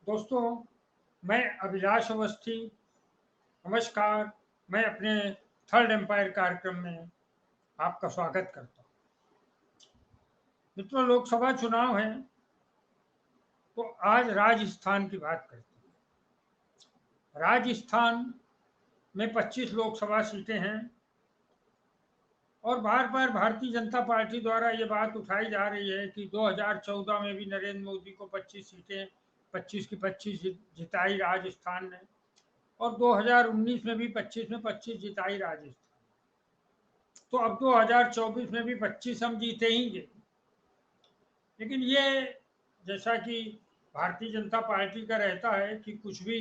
दोस्तों, मैं अभिलाष अवस्थी। नमस्कार। मैं अपने थर्ड एम्पायर कार्यक्रम में आपका स्वागत करता हूँ। मित्रों, लोकसभा चुनाव है तो आज राजस्थान की बात करते हैं। राजस्थान में 25 लोकसभा सीटें हैं और बार बार भारतीय जनता पार्टी द्वारा ये बात उठाई जा रही है कि 2014 में भी नरेंद्र मोदी को 25 सीटें 25 की 25 जिताई राजस्थान ने, और 2019 में भी 25 में 25 जिताई राजस्थान। तो अब 2024 में भी 25 हम जीतेंगे। लेकिन ये, जैसा कि भारतीय जनता पार्टी का रहता है कि कुछ भी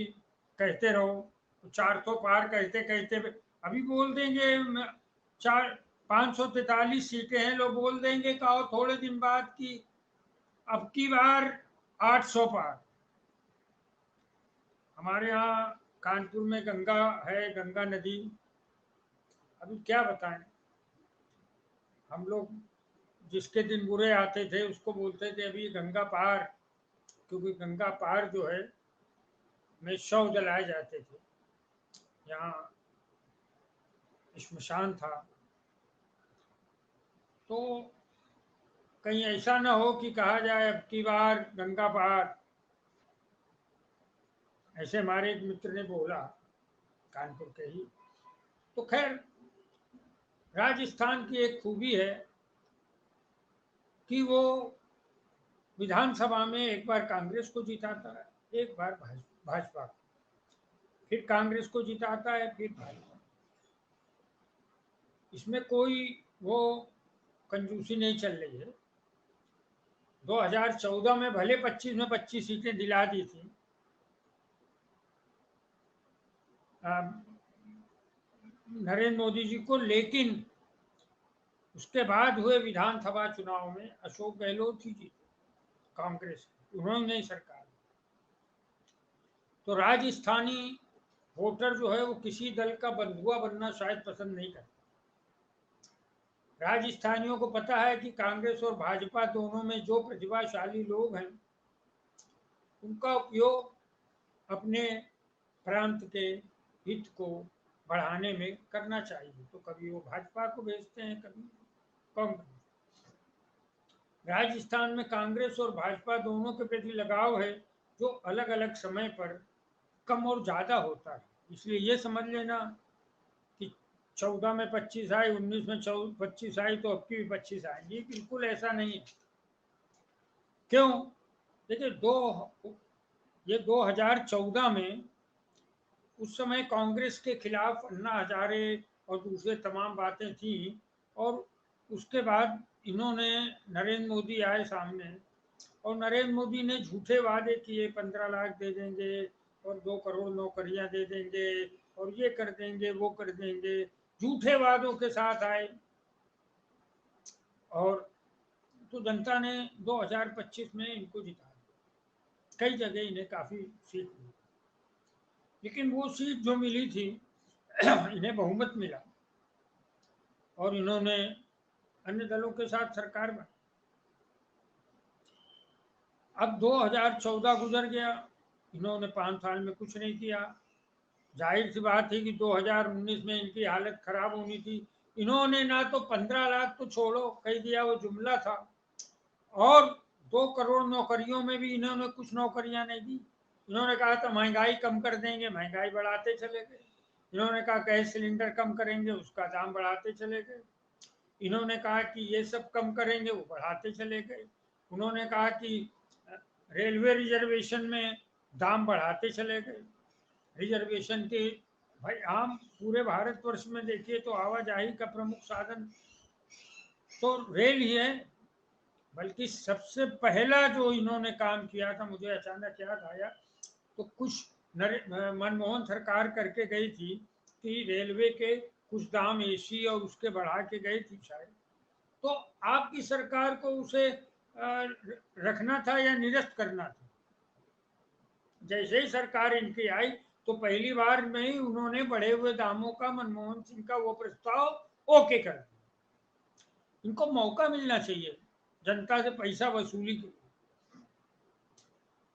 कहते रहो, 400 पार कहते कहते अभी बोल देंगे चार 543 सीटें हैं, लोग बोल देंगे कहो थोड़े दिन बाद की अब की बार 800 पार। हमारे यहाँ कानपुर में गंगा है, गंगा नदी। अभी क्या बताएं, हम लोग जिसके दिन बुरे आते थे उसको बोलते थे अभी गंगा पार, क्योंकि गंगा पार जो है में शव जलाए जाते थे। यहाँ श्मशान था, तो कहीं ऐसा ना हो कि कहा जाए अब की बार गंगा पार। ऐसे हमारे एक मित्र ने बोला, कानपुर के ही। तो खैर, राजस्थान की एक खूबी है कि वो विधानसभा में एक बार कांग्रेस को जिताता है, एक बार भाजपा को, फिर कांग्रेस को जिताता है, फिर भाजपा। इसमें कोई वो कंजूसी नहीं चल रही है। 2014 में भले 25 में 25 सीटें दिला दी थी नरेंद्र मोदी जी को, लेकिन उसके बाद हुए विधानसभा चुनाव में अशोक गहलोत ही जीते, कांग्रेस, उन्होंने सरकार। तो राजस्थानी वोटर जो है वो किसी दल का बंधुआ बनना शायद पसंद नहीं करता। राजस्थानियों को पता है कि कांग्रेस और भाजपा दोनों में जो प्रतिभाशाली लोग हैं उनका उपयोग अपने प्रांत के हित को बढ़ाने में करना चाहिए। तो कभी वो भाजपा को भेजते हैं, कभी कांग्रेस। राजस्थान में कांग्रेस और भाजपा दोनों के प्रति लगाव है, जो अलग अलग समय पर कम और ज्यादा होता है। इसलिए ये समझ लेना कि 14 में 25 आई, 19 में 25 आई, तो अब की भी 25 आएंगी, बिल्कुल ऐसा नहीं है। क्यों? देखिए, ये 2014 में उस समय कांग्रेस के खिलाफ अन्ना हजारे और दूसरे तमाम बातें थी, और उसके बाद इन्होंने, नरेंद्र मोदी आए सामने, और नरेंद्र मोदी ने झूठे वादे किए, 15 लाख दे देंगे और 2 करोड़ नौकरियां दे देंगे और ये कर देंगे वो कर देंगे, झूठे वादों के साथ आए। और तो जनता ने 2025 में इनको जिता दिया, कई जगह इन्हें काफी सीट मिली। लेकिन वो सीट जो मिली थी इन्हें बहुमत मिला और इन्होंने अन्य दलों के साथ सरकार बनाई। अब 2014 गुजर गया, इन्होंने 5 साल में कुछ नहीं किया। जाहिर सी बात थी कि 2019 में इनकी हालत खराब होनी थी। इन्होंने ना तो 15 लाख तो छोड़ो, कह दिया वो जुमला था, और 2 करोड़ नौकरियों में भी इन्होंने कुछ नौकरियां नहीं दी। इन्होंने कहा था महंगाई कम कर देंगे, महंगाई बढ़ाते चले गए। इन्होंने कहा गैस सिलेंडर कम करेंगे, उसका दाम बढ़ाते चले गए। इन्होंने कहा कि ये सब कम करेंगे, वो बढ़ाते चले गए। उन्होंने कहा कि रेलवे रिजर्वेशन में दाम बढ़ाते चले गए। रिजर्वेशन के, भाई आम पूरे भारतवर्ष में देखिए तो आवाजाही का प्रमुख साधन तो रेल ही है। बल्कि सबसे पहला जो इन्होंने काम किया था, मुझे अचानक याद आया, तो कुछ मनमोहन सरकार करके गई थी कि रेलवे के कुछ दाम एसी और उसके बढ़ा के गई थी शायद। तो आपकी सरकार को उसे रखना था या निरस्त करना था। जैसे ही सरकार इनकी आई तो पहली बार में ही उन्होंने बढ़े हुए दामों का मनमोहन सिंह का वो प्रस्ताव ओके कर दिया। इनको मौका मिलना चाहिए जनता से पैसा वसूली के लिए।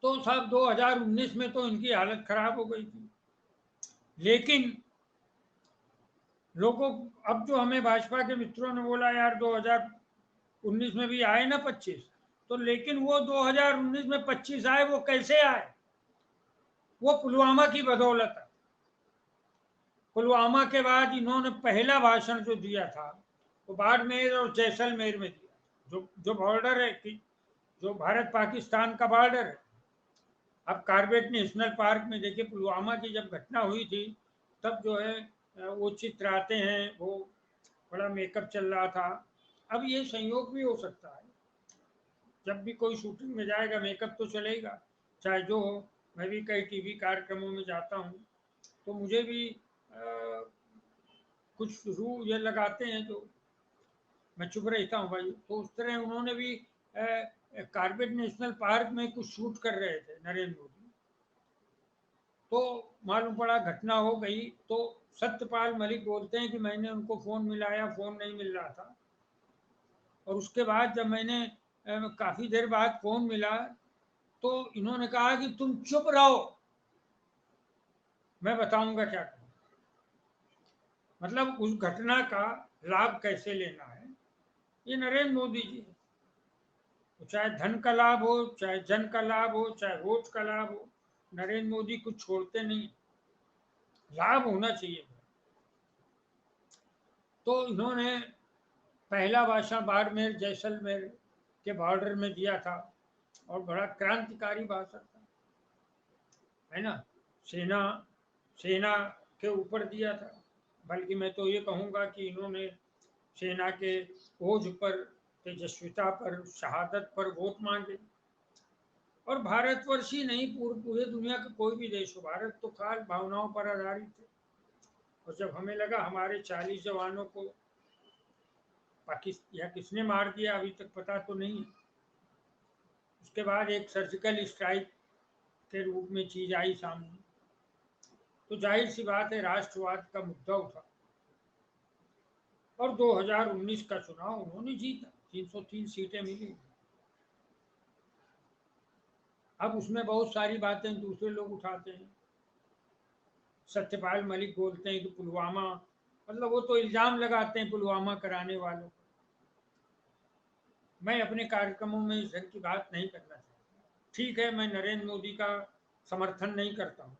तो साहब 2019 में तो इनकी हालत खराब हो गई थी। लेकिन लोगों, अब जो हमें भाजपा के मित्रों ने बोला यार 2019 में भी आए ना 25, तो लेकिन वो 2019 में 25 आए, वो कैसे आए? वो पुलवामा की बदौलत है। पुलवामा के बाद इन्होंने पहला भाषण जो दिया था वो बाड़मेर और जैसलमेर में दिया, जो बॉर्डर है कि जो भारत पाकिस्तान का बॉर्डर है। अब कार्बेट नेशनल पार्क में देखिए, पुलवामा की जब घटना हुई थी तब जो है वो चित्र आते हैं, वो बड़ा मेकअप चल रहा था। अब ये संयोग भी हो सकता है, जब भी कोई शूटिंग में जाएगा मेकअप तो चलेगा, चाहे जो हो। मैं भी कई टीवी कार्यक्रमों में जाता हूँ तो मुझे भी कुछ रू ये लगाते हैं तो मैं चुप रहता हूँ भाई। तो उस तरह उन्होंने भी कार्बेट नेशनल पार्क में कुछ शूट कर रहे थे नरेंद्र मोदी, तो मालूम पड़ा घटना हो गई। तो सत्यपाल मलिक बोलते हैं कि मैंने उनको फोन मिलाया, फोन नहीं मिल रहा था। और उसके बाद जब मैंने काफी देर बाद फोन मिला तो इन्होंने कहा कि तुम चुप रहो, मैं बताऊंगा क्या करना। मतलब उस घटना का लाभ कैसे लेना है, ये नरेंद्र मोदी जी। तो चाहे धन का लाभ हो, चाहे जन का लाभ हो, चाहे वोट का लाभ हो, नरेंद्र मोदी कुछ छोड़ते नहीं। लाभ होना चाहिए। तो इन्होंने पहला भाषण बाड़मेर जैसलमेर के बॉर्डर में दिया था और बड़ा क्रांतिकारी भाषण था, है ना। सेना सेना के ऊपर दिया था। बल्कि मैं तो ये कहूँगा कि इन्होंने सेना के ओज पर, तेजस्विता पर, शहादत पर वोट मांगे। और भारतवर्ष ही नहीं, पूरे दुनिया का कोई भी देश हो, भारत तो खाल भावनाओं पर आधारित है। और जब हमें लगा हमारे 40 जवानों को पाकिस्तान या किसने मार दिया अभी तक पता तो नहीं है, उसके बाद एक सर्जिकल स्ट्राइक के रूप में चीज आई सामने, तो जाहिर सी बात है राष्ट्रवाद का मुद्दा उठा। और 2019 का चुनाव उन्होंने जीता, 303 सीटें मिली। अब उसमें बहुत सारी बातें दूसरे लोग उठाते हैं। सत्यपाल मलिक बोलते हैं कि पुलवामा, मतलब वो तो इल्जाम लगाते हैं पुलवामा कराने वालों को। मैं अपने कार्यक्रमों में इस ढंग की बात नहीं करना चाहता। ठीक है, मैं नरेंद्र मोदी का समर्थन नहीं करता हूँ,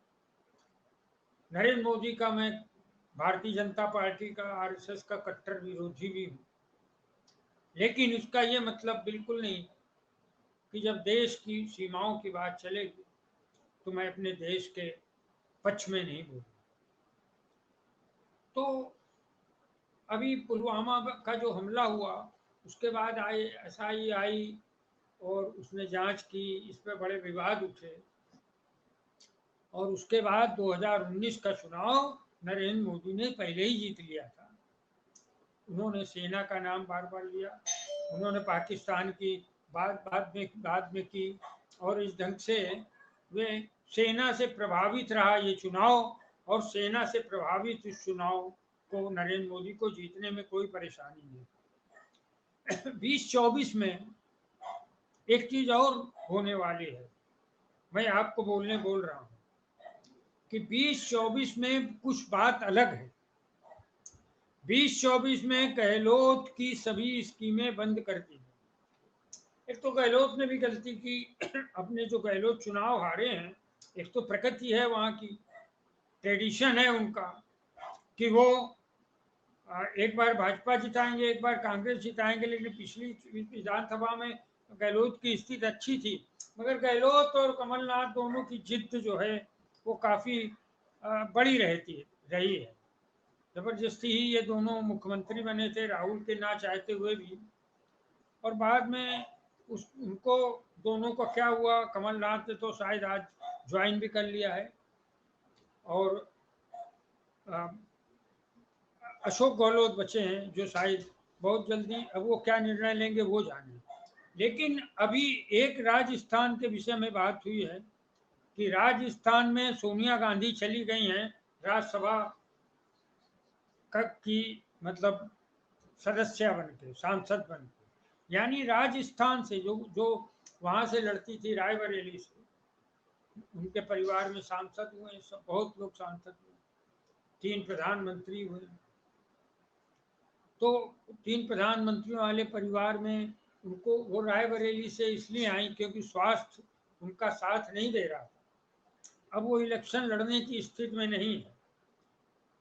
नरेंद्र मोदी का मैं भारतीय जनता पार्टी का, आरएसएस का कट्टर विरोधी भी हूँ। लेकिन इसका ये मतलब बिल्कुल नहीं कि जब देश की सीमाओं की बात चलेगी तो मैं अपने देश के पक्ष में नहीं बोलूँ। तो अभी पुलवामा का जो हमला हुआ उसके बाद आई एसआई आई और उसने जांच की, इस पर बड़े विवाद उठे। और उसके बाद 2019 का चुनाव नरेंद्र मोदी ने पहले ही जीत लिया था। उन्होंने सेना का नाम बार बार लिया, उन्होंने पाकिस्तान की बाद में की। और इस ढंग से वे सेना से प्रभावित रहा ये चुनाव, और सेना से प्रभावित इस चुनाव को नरेंद्र मोदी को जीतने में कोई परेशानी नहीं। 2024 में एक चीज और होने वाली है, मैं आपको बोल रहा हूं कि 2024 में कुछ बात अलग है। 2024 में गहलोत की सभी स्कीमें बंद कर दी। एक तो गहलोत ने भी गलती की, अपने जो गहलोत चुनाव हारे हैं, एक तो प्रकृति है वहां की, ट्रेडिशन है उनका कि वो एक बार भाजपा जिताएंगे, एक बार कांग्रेस जिताएंगे। लेकिन पिछली विधानसभा में गहलोत की स्थिति अच्छी थी, मगर गहलोत और कमलनाथ दोनों की जिद जो है वो काफी बड़ी रही है। जबरदस्ती ही ये दोनों मुख्यमंत्री बने थे, राहुल के ना चाहते हुए भी। और बाद में उनको दोनों को क्या हुआ, कमलनाथ ने तो शायद आज ज्वाइन भी कर लिया है, और अशोक गहलोत बचे हैं जो शायद बहुत जल्दी, अब वो क्या निर्णय लेंगे वो जाने। लेकिन अभी एक राजस्थान के विषय में बात हुई है कि राजस्थान में सोनिया गांधी चली गई हैं राज्यसभा की, मतलब सदस्य बन के, सांसद बन के। यानी राजस्थान से जो जो वहां से लड़ती थी रायबरेली से, उनके परिवार में सांसद हुए, सब बहुत लोग सांसद हुए, 3 प्रधानमंत्री हुए। तो 3 प्रधानमंत्रियों वाले परिवार में उनको वो रायबरेली से इसलिए आई क्योंकि स्वास्थ्य उनका साथ नहीं दे रहा था। अब वो इलेक्शन लड़ने की स्थिति में नहीं है।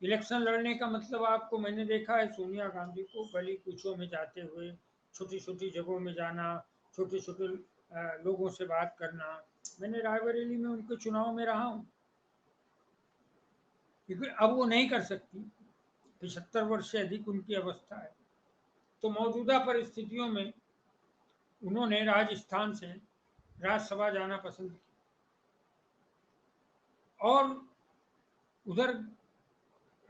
इलेक्शन लड़ने का मतलब आपको मैंने देखा है सोनिया गांधी को गली कूचों में जाते हुए, छोटी छोटी जगहों में जाना, छोटे छोटे लोगों से बात करना। मैंने रायबरेली में उनके चुनाव में रहा हूँ, क्योंकि अब वो नहीं कर सकती, 75 वर्ष से अधिक उनकी अवस्था है। तो मौजूदा परिस्थितियों में उन्होंने राजस्थान से राज्यसभा जाना पसंद किया। और उधर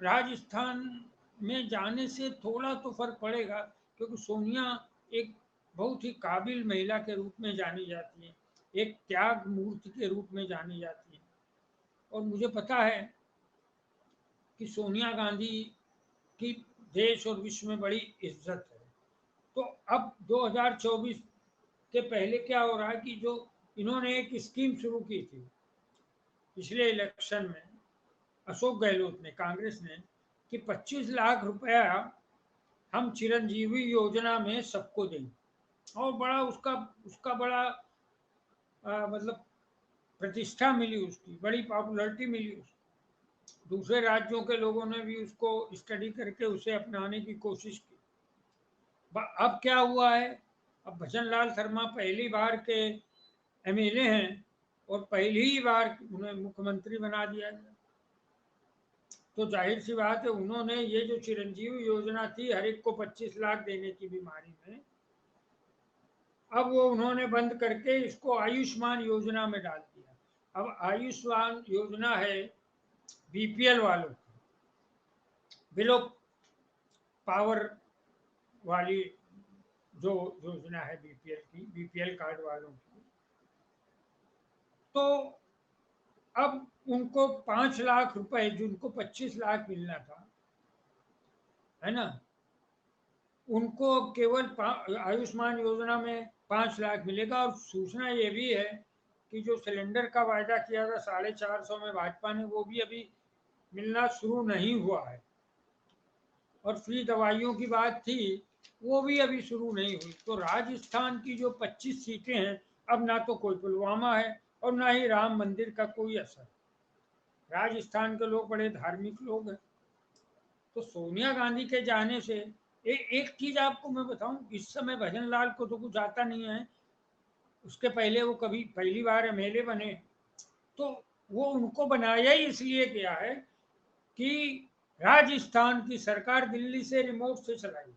राजस्थान में जाने से थोड़ा तो फर्क पड़ेगा, क्योंकि सोनिया एक बहुत ही काबिल महिला के रूप में जानी जाती है, एक त्याग मूर्ति के रूप में जानी जाती है। और मुझे पता है कि सोनिया गांधी की देश और विश्व में बड़ी इज्जत है। तो अब 2024 के पहले क्या हो रहा है कि जो इन्होंने एक स्कीम शुरू की थी पिछले इलेक्शन में, अशोक गहलोत ने, कांग्रेस ने, कि 25 लाख रुपया हम चिरंजीवी योजना में सबको देंगे। और बड़ा उसका उसका बड़ा मतलब प्रतिष्ठा मिली, उसकी बड़ी पॉपुलैरिटी मिली उसको। दूसरे राज्यों के लोगों ने भी उसको स्टडी करके उसे अपनाने की कोशिश की। अब क्या हुआ है, अब भजन लाल शर्मा पहली बार के एमएलए हैं और पहली ही बार उन्हें मुख्यमंत्री बना दिया गया। तो जाहिर सी बात है, उन्होंने ये जो चिरंजीवी योजना थी हर एक को 25 लाख देने की बीमारी में, अब वो उन्होंने बंद करके इसको आयुष्मान योजना में डाल दिया। अब आयुष्मान योजना है बीपीएल वालों की, बिलो पावर वाली जो योजना है बीपीएल की, बीपीएल कार्ड वालों की। तो अब उनको 5 लाख रुपए, जिनको 25 लाख मिलना था, है ना, उनको केवल आयुष्मान योजना में 5 लाख मिलेगा। और सूचना ये भी है कि जो सिलेंडर का वायदा किया था 450 में भाजपा ने, वो भी अभी मिलना शुरू नहीं हुआ है। और फ्री दवाइयों की बात थी, वो भी अभी शुरू नहीं हुई। तो राजस्थान की जो 25 सीटें हैं, अब ना तो कोई पुलवामा है और ना ही राम मंदिर का कोई असर। राजस्थान के लोग बड़े धार्मिक लोग हैं। तो सोनिया गांधी के जाने से एक चीज आपको मैं बताऊं, इस समय भजन लाल को तो कुछ आता नहीं है, उसके पहले वो कभी पहली बार एमएलए बने, तो वो उनको बनाया ही इसलिए गया है कि राजस्थान की सरकार दिल्ली से रिमोट से चलाई।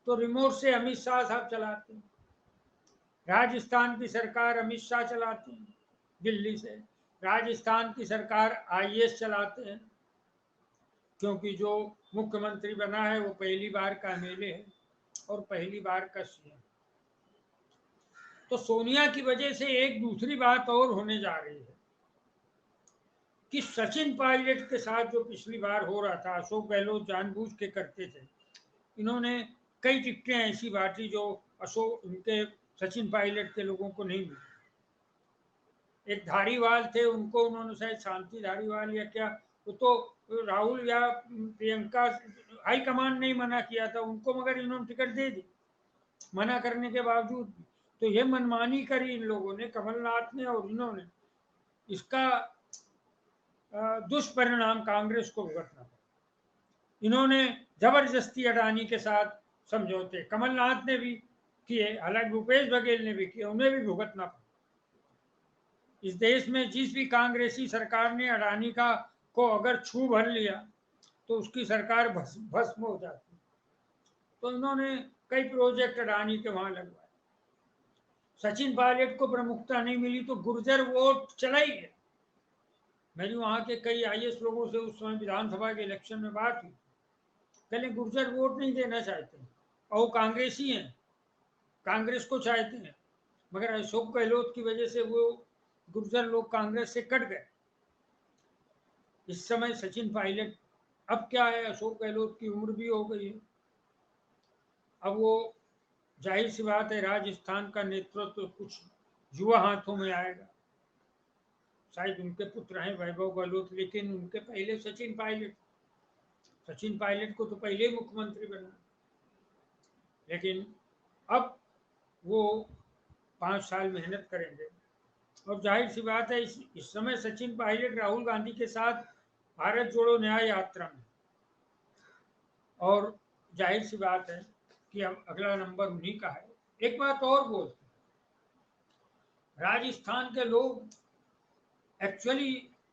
तो रिमोट से अमित शाह साहब चलाते हैं, राजस्थान की सरकार अमित शाह चलाते हैं दिल्ली से। राजस्थान की सरकार आईएएस चलाते हैं, क्योंकि जो मुख्यमंत्री बना है वो पहली बार का एमएलए है और पहली बार का सीएम। तो सोनिया की वजह से एक दूसरी बात और होने जा रही है कि सचिन पायलट के साथ जो पिछली बार हो रहा था, अशोक गहलोत जानबूझ के करते थे। इन्होंने कई टिकटें ऐसी बांटी जो अशोक उनके सचिन पायलट के लोगों को नहीं मिली। एक धारीवाल थे, उनको उन्होंने शायद शांति धारीवाल या क्या, वो तो राहुल या प्रियंका हाईकमान ने मना किया था उनको, मगर इन्होंने टिकट दे दी मना करने के बावजूद भी। तो ये मनमानी करी इन लोगों ने, कमलनाथ ने और इन्होंने। इसका दुष्परिणाम कांग्रेस को भुगतना पड़ा। इन्होंने जबरदस्ती अडानी के साथ समझौते कमलनाथ ने भी किए, हालांकि भूपेश बघेल ने भी किए, उन्हें भी भुगतना पड़ा। इस देश में जिस भी कांग्रेसी सरकार ने अडानी का को अगर छू भर लिया तो उसकी सरकार भस्म हो जाती। तो इन्होंने कई प्रोजेक्ट अडानी के वहां लगवाए। सचिन पायलट को प्रमुखता नहीं मिली तो गुर्जर वोट चला ही गया। मेरी वहां के कई आईएएस लोगों से उस समय विधानसभा के इलेक्शन में बात हुई, पहले गुर्जर वोट नहीं देना चाहते और वो कांग्रेसी हैं, कांग्रेस को चाहते हैं, मगर अशोक गहलोत की वजह से वो गुर्जर लोग कांग्रेस से कट गए। इस समय सचिन पायलट, अब क्या है, अशोक गहलोत की उम्र भी हो गई है, अब वो जाहिर सी बात है राजस्थान का नेतृत्व तो कुछ युवा हाथों में आएगा। शायद उनके पुत्र हैं वैभव गहलोत, लेकिन उनके पहले सचिन पायलट को तो पहले ही मुख्यमंत्री बना, लेकिन अब वो 5 साल मेहनत करेंगे। और जाहिर सी बात है इस समय सचिन पायलट राहुल गांधी के साथ भारत जोड़ो न्याय यात्रा में, और जाहिर सी बात है कि अब अगला नंबर उन्हीं का है। एक बात और बोलते, राजस्थान के लोग एक्चुअली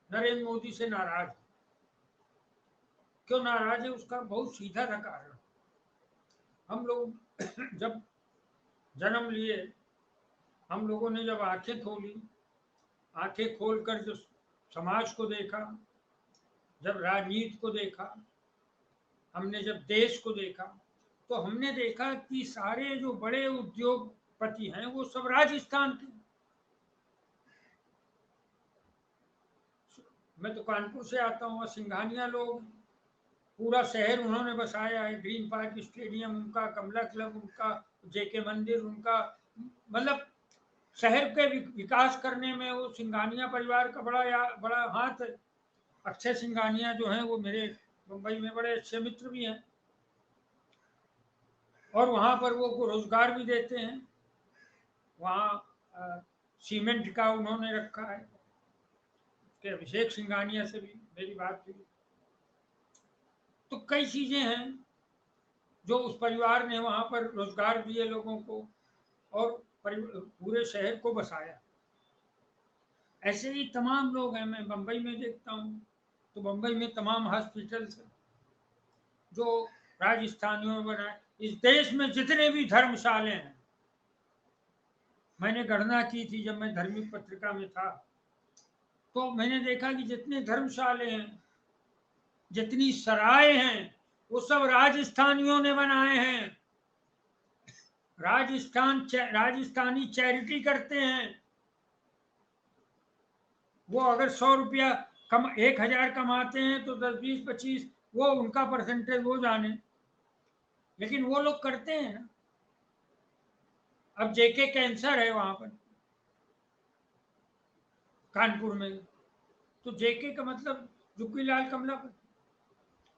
नरेंद्र मोदी से नाराज है। क्यों नाराज है, उसका बहुत सीधा सा कारण, हम लोग जब जन्म लिए, हम लोगों ने जब आंखें खोली, आंखें खोलकर जो समाज को देखा, जब राजनीति को देखा, हमने जब देश को देखा, तो हमने देखा कि सारे जो बड़े उद्योगपति हैं वो सब राजस्थान के। मैं तो कानपुर से आता हूँ, सिंघानिया लोग, पूरा शहर उन्होंने बसाया है, ग्रीन पार्क स्टेडियम उनका, कमला क्लब उनका, जेके मंदिर उनका, मतलब शहर के विकास करने में वो सिंघानिया परिवार का बड़ा हाथ है। अक्षय सिंघानिया जो हैं वो मेरे मुंबई में बड़े अच्छे मित्र भी हैं, और वहाँ पर वो रोजगार भी देते हैं। वहाँ सीमेंट का उन्होंने रखा है, कि अभिषेक सिंघानिया से भी मेरी बात हुई। तो कई चीजें हैं जो उस परिवार ने वहाँ पर रोजगार दिए लोगों को, और पूरे शहर को बसाया। ऐसे ही तमाम लोग हैं। मैं बम्बई में देखता हूँ तो बम्बई में तमाम हॉस्पिटल्स जो राजस्थानियों ने बनाए। इस देश में जितने भी धर्मशाले हैं, मैंने गणना की थी जब मैं धार्मिक पत्रिका में था, तो मैंने देखा कि जितने धर्मशाले हैं, जितनी सराय हैं, वो सब राजस्थानियों ने बनाए हैं। राजस्थानी चैरिटी करते हैं। वो अगर 100 रुपया 1000 कमाते हैं तो 10, 20, 25 वो उनका परसेंटेज वो जाने, लेकिन वो लोग करते हैं ना। अब जेके कैंसर है वहां पर कानपुर में, तो जेके का मतलब जुक्कीलाल कमलापत,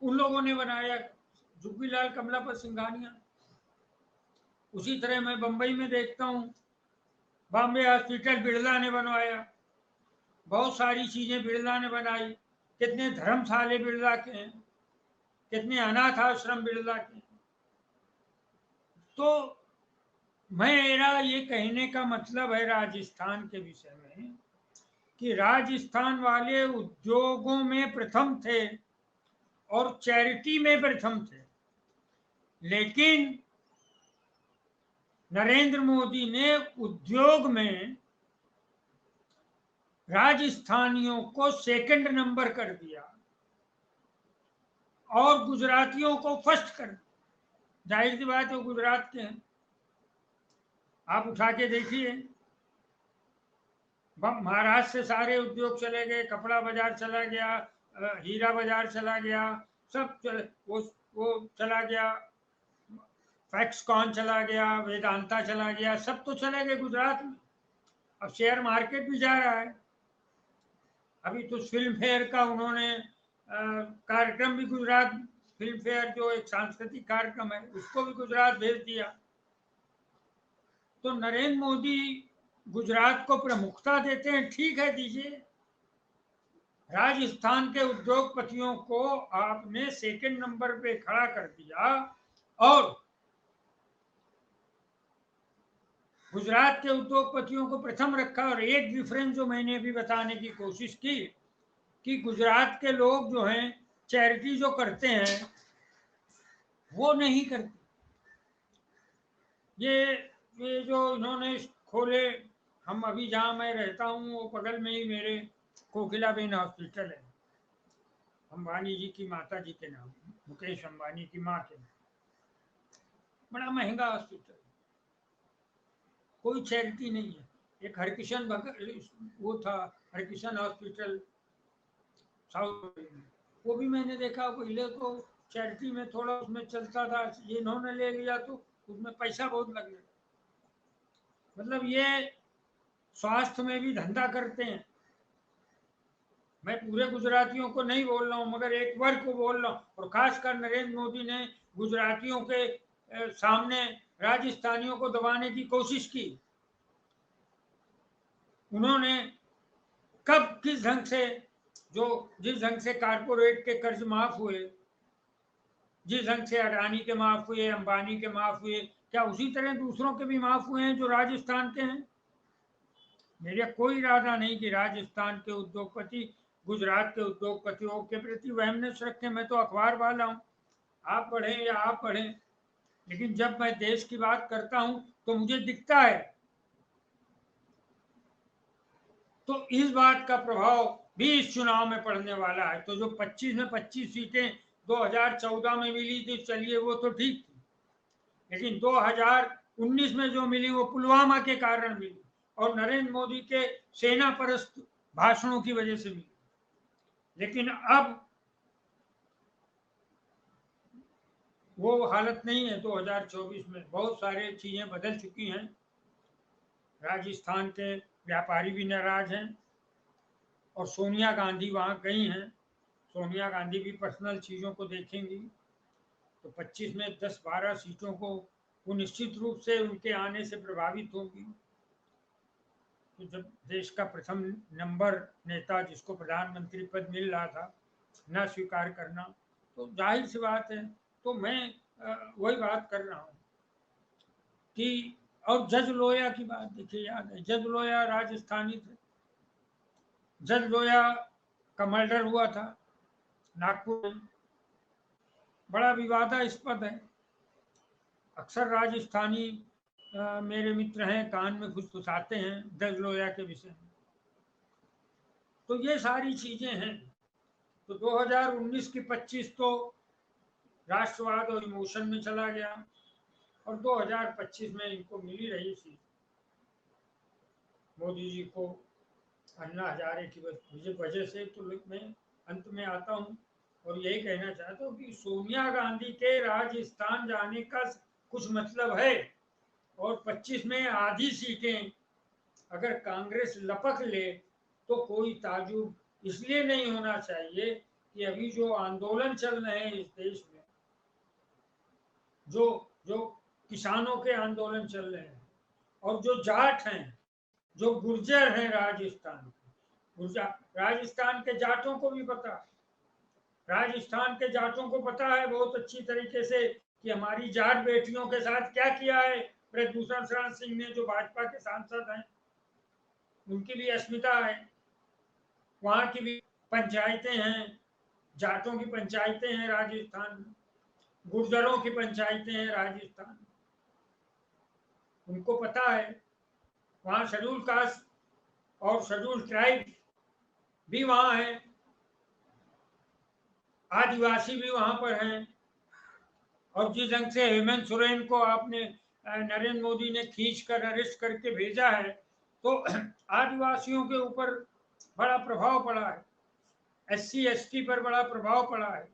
उन लोगों ने बनाया जुक्कीलाल कमलापत सिंघानिया। उसी तरह मैं बंबई में देखता हूँ, बॉम्बे हॉस्पिटल बिरला ने बनवाया, बहुत सारी चीजें बिरला ने बनाई। कितने धर्मशाले बिरला के हैं, कितने अनाथ आश्रम बिरला के। तो मेरा ये कहने का मतलब है राजस्थान के विषय में कि राजस्थान वाले उद्योगों में प्रथम थे और चैरिटी में प्रथम थे, लेकिन नरेंद्र मोदी ने उद्योग में राजस्थानियों को सेकंड नंबर कर दिया और गुजरातियों को फर्स्ट कर दिया। जाहिर सी बात है गुजरात के हैं, आप उठा के देखिए। महाराष्ट्र से सारे उद्योग चले गए, कपड़ा बाजार चला गया, हीरा बाजार चला गया, सब वो चला गया, फैक्सकॉन चला गया, वेदांता चला गया, सब तो चले गए गुजरात में। अब शेयर मार्केट भी जा रहा है। अभी तो फिल्म फेयर का उन्होंने कार्यक्रम भी गुजरात, फिल्म फेयर जो एक सांस्कृतिक कार्यक्रम है उसको भी गुजरात भेज दिया। तो नरेंद्र मोदी गुजरात को प्रमुखता देते हैं, ठीक है दीजिए। राजस्थान के उद्योगपतियों को आपने सेकंड नंबर पे खड़ा कर दिया और गुजरात के उद्योगपतियों को प्रथम रखा। और एक डिफरेंस जो मैंने भी बताने की कोशिश की कि गुजरात के लोग जो हैं चैरिटी जो करते हैं वो नहीं करते। ये जो इन्होंने खोले, हम अभी जहाँ मैं रहता हूँ वो बगल में ही मेरे कोकिलाबेन हॉस्पिटल है, अंबानी जी की माता जी के नाम, मुकेश अंबानी की माँ के नाम। बड़ा महंगा हॉस्पिटल, कोई चैरिटी नहीं है। एक हरकिशन वो था, हरकिशन हॉस्पिटल साउथ में, वो भी मैंने देखा पहले तो चैरिटी में थोड़ा उसमें चलता था, ये इन्होंने ले लिया तो उसमें पैसा बहुत लग गया। मतलब ये स्वास्थ्य में भी धंधा करते हैं। मैं पूरे गुजरातियों को नहीं बोल रहा हूँ, मगर एक वर्ग को बोल रहा हूँ, और खासकर नरेंद्र मोदी ने गुजरातियों के सामने राजस्थानियों को दबाने की कोशिश की। उन्होंने कब किस ढंग से, जिस ढंग से कारपोरेट के कर्ज माफ हुए, जिस ढंग से अडानी के माफ हुए, अंबानी के माफ हुए, क्या उसी तरह दूसरों के भी माफ हुए हैं जो राजस्थान के हैं? मेरा कोई इरादा नहीं कि राजस्थान के उद्योगपति गुजरात के उद्योगपतियों के प्रति वहमनस रखें। मैं तो अखबार वाला हूँ, आप पढ़ें या आप पढ़ें, लेकिन जब मैं देश की बात करता हूँ तो मुझे दिखता है। तो इस बात का प्रभाव भी इस चुनाव में पड़ने वाला है। तो जो 25 में 25 सीटें 2014 में मिली थी, चलिए वो तो ठीक थी, लेकिन 2019 में जो मिली वो पुलवामा के कारण मिली और नरेंद्र मोदी के सेना परस्त भाषणों की वजह से मिली। लेकिन अब वो हालत नहीं है। 2024 में बहुत सारे चीजें बदल चुकी हैं। राजस्थान के व्यापारी भी नाराज हैं और सोनिया गांधी वहां गई हैं। सोनिया गांधी भी पर्सनल चीजों को देखेंगी। तो 25 में 10-12 सीटों को वो निश्चित रूप से उनके आने से प्रभावित होगी। तो जब देश का प्रथम नंबर नेता जिसको प्रधानमंत्री पद मिल रहा था न स्वीकार करना, तो जाहिर सी बात है। तो मैं वही बात कर रहा हूँ कि, और जज लोया की बात देखिए, याद है जज लोया राजस्थानी थे। जज लोया का मर्डर हुआ था नागपुर में, बड़ा विवादास्पद है। अक्सर राजस्थानी मेरे मित्र हैं, कान में फुसफुसाते हैं जज लोया के विषय में। तो ये सारी चीजें हैं। तो 2019 की 25 तो राष्ट्रवाद और इमोशन में चला गया, और 2025 में इनको मिली रही सीट मोदी जी को अन्ना हजारे की वजह से। तो मैं अंत में आता हूँ और यही कहना चाहता हूँ कि सोनिया गांधी के राजस्थान जाने का कुछ मतलब है, और 25 में आधी सीटें अगर कांग्रेस लपक ले तो कोई ताजुब इसलिए नहीं होना चाहिए कि अभी जो आंदोलन चल रहे हैं इस देश में, जो जो किसानों के आंदोलन चल रहे हैं, और जो जाट हैं, जो गुर्जर हैं राजस्थान के, राजस्थान के जाटों को भी पता है, राजस्थान के जाटों को पता है बहुत अच्छी तरीके से कि हमारी जाट बेटियों के साथ क्या किया है ब्रजभूषण शरण सिंह ने, जो भाजपा के सांसद हैं। उनकी भी अस्मिता है, वहां की भी पंचायतें हैं, जाटों की पंचायतें हैं राजस्थान में, गुर्जरों की पंचायतें हैं राजस्थान में, उनको पता है। वहां शेड्यूल कास्ट और शेड्यूल ट्राइब भी वहां है, आदिवासी भी वहां पर हैं। और जिस ढंग से हेमंत सोरेन को आपने नरेंद्र मोदी ने खींच कर अरेस्ट करके भेजा है, तो आदिवासियों के ऊपर बड़ा प्रभाव पड़ा है, SC ST पर बड़ा प्रभाव पड़ा है,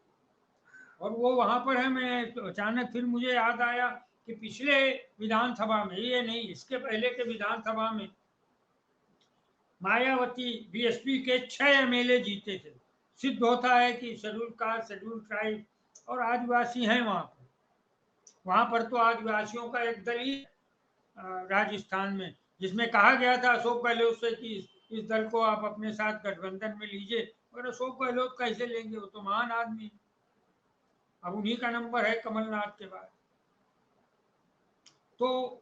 और वो वहां पर है। मैं तो अचानक फिर मुझे याद आया कि पिछले विधानसभा में, ये नहीं इसके पहले के विधानसभा में, मायावती BSP के 6 MLA जीते थे। सिद्ध होता है कि शेड्यूल कास्ट, शेड्यूल ट्राइब और आदिवासी हैं वहां पर। वहां पर तो आदिवासियों का एक दल ही राजस्थान में, जिसमें कहा गया था अशोक गहलोत से कि इस दल को आप अपने साथ गठबंधन में लीजिए, और अशोक गहलोत कैसे लेंगे, वो तो महान आदमी। अब उन्हीं का नंबर है कमलनाथ के बाद। तो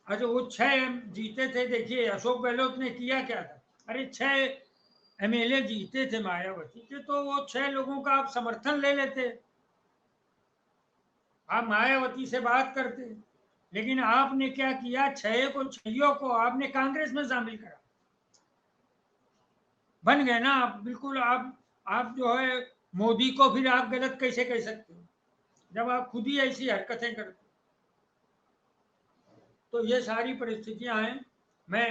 अच्छा, वो 6 जीते थे। देखिए अशोक गहलोत ने किया क्या था, अरे 6 MLA जीते थे मायावती के, तो वो 6 लोगों का आप समर्थन ले लेते, आप मायावती से बात करते। लेकिन आपने क्या किया, 6 को आपने कांग्रेस में शामिल करा, बन गए ना आप बिल्कुल। आप जो है मोदी को फिर आप गलत कैसे कह सकते हो जब आप खुद ही ऐसी हरकतें करते। तो ये सारी परिस्थितियां हैं। मैं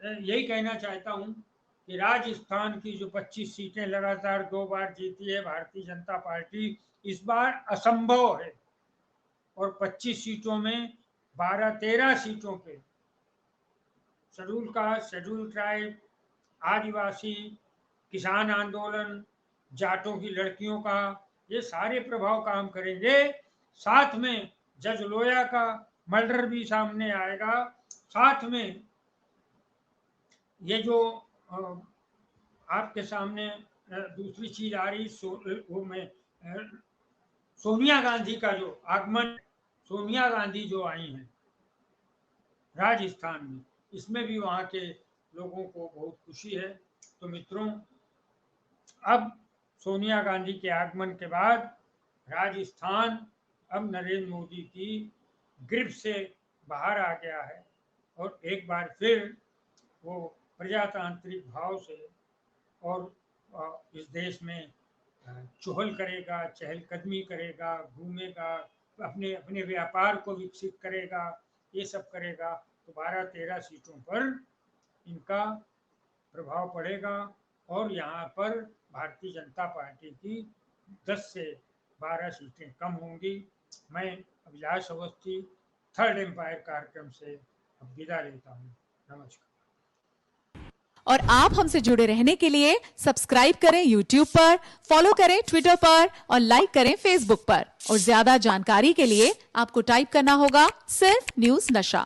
यही कहना चाहता हूं कि राजस्थान की जो 25 सीटें लगातार 2 बार जीती है भारतीय जनता पार्टी, इस बार असंभव है। और 25 सीटों में 12-13 सीटों पे शेड्यूल कास्ट, शेड्यूल ट्राइब, आदिवासी किसान आंदोलन, जाटों की लड़कियों का, ये सारे प्रभाव काम करेंगे। साथ में जज लोया का मर्डर भी सामने आएगा। साथ में ये जो आपके सामने दूसरी चीज आ रही, वो में सोनिया गांधी का जो आगमन, सोनिया गांधी जो आई हैं राजस्थान में, इसमें भी वहाँ के लोगों को बहुत खुशी है। तो मित्रों, अब सोनिया गांधी के आगमन के बाद राजस्थान अब नरेंद्र मोदी की ग्रिप से बाहर आ गया है और एक बार फिर वो प्रजातांत्रिक भाव से और इस देश में चुहल करेगा, चहलकदमी करेगा, घूमेगा, अपने अपने व्यापार को विकसित करेगा, ये सब करेगा। तो 12-13 सीटों पर इनका प्रभाव पड़ेगा और यहाँ पर भारतीय जनता पार्टी की 10 से 12 सीटें कम होंगी। मैं अभिलाष अवस्थी थर्ड एम्पायर कार्यक्रम से अब विदा लेता हूँ। नमस्कार। और आप हमसे जुड़े रहने के लिए सब्सक्राइब करें YouTube पर, फॉलो करें Twitter पर और लाइक करें Facebook पर। और ज्यादा जानकारी के लिए आपको टाइप करना होगा सिर्फ न्यूज नशा।